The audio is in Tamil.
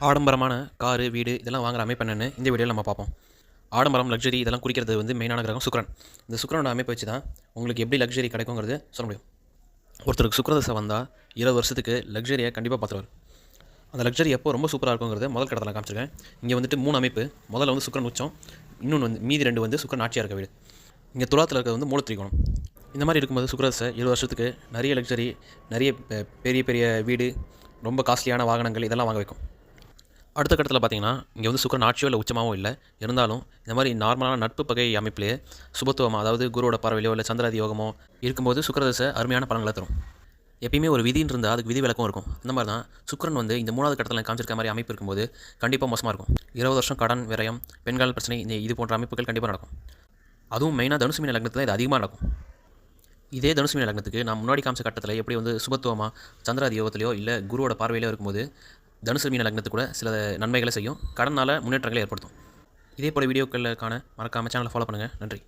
ஆடம்பரமான காரு, வீடு இதெல்லாம் வாங்குற அமைப்பு என்னன்னு இந்த வீடியோவில் நம்ம பார்ப்போம். ஆடம்பரம், லக்ஸரி இதெல்லாம் குறிக்கிறது வந்து மெயினான கிரகம் சுக்கிரன். இந்த சுக்கிரனோட அமைப்பை வச்சு தான் உங்களுக்கு எப்படி லக்ஸரி கிடைக்குங்கிறது சொல்ல முடியும். ஒருத்தருக்கு சுக்கிர தசை வந்தால் 20 வருஷத்துக்கு லக்ஸரியை கண்டிப்பாக பார்த்துருவார். அந்த லக்ஸரி எப்போ ரொம்ப சூப்பராக இருக்குங்கிறது முதல் கட்டத்தில் காமிச்சிருக்கேன். இங்கே வந்துட்டு 3 அமைப்பு. முதல்ல வந்து சுக்கிரன் உச்சம், இன்னொன்று வந்து மீதி 2 வந்து சுக்கிரன் ஆட்சியாக இருக்க வீடு. இங்கே துலாத்தில் இருக்கிறது வந்து மூலத்திரிகோணம். இந்த மாதிரி இருக்கும்போது சுக்கிர தசை 20 வருஷத்துக்கு நிறைய லக்ஸரி, நிறைய பெரிய பெரிய வீடு, ரொம்ப காஸ்ட்லியான வாகனங்கள் இதெல்லாம் வாங்க வைக்கும். அடுத்த கட்டத்தில் பார்த்தீங்கன்னா, இங்கே வந்து சுக்கிரன் ஆட்சியோ இல்லை உச்சமாகவும் இல்லை. இருந்தாலும் இந்த மாதிரி நார்மலான நட்பு பகை அமைப்பிலேயே சுபத்துவமாக, அதாவது குருவோட பார்வையிலோ இல்லை சந்திராதி யோகமோ இருக்கும்போது சுக்கிரதசை அருமையான பலன்களை தரும். எப்பயுமே ஒரு விதின்னு இருந்தால் அதுக்கு விதி விலக்கும் இருக்கும். இந்த மாதிரி தான் சுக்கிரன் வந்து இந்த 3வது கட்டத்தில் காமிச்சிருக்க மாதிரி அமைப்பு இருக்கும்போது கண்டிப்பாக மோசமாக இருக்கும். 20 வருஷம் கடன், விரயம், பெண்கள் பிரச்சனை, இது போன்ற அமைப்புகள் கண்டிப்பாக நடக்கும். அதுவும் மெயினாக தனுசு மீன லக்னத்தில் இது அதிகமாக நடக்கும். இதே தனுசு மீன லக்னத்துக்கு நான் முன்னாடி காமிச்ச கட்டத்தில் எப்படி வந்து சுபத்துவமாக சந்திராதி யோகத்திலையோ இல்லை குருவோட பார்வையிலோ இருக்கும்போது தனுசு மீன லக்னத்துக்கு கூட சில நன்மைகளை செய்யும், கடனால் முன்னேற்றங்களை ஏற்படுத்தும். இதே போல வீடியோக்களை காண மறக்காமல் சேனலை ஃபாலோ பண்ணுங்கள். நன்றி.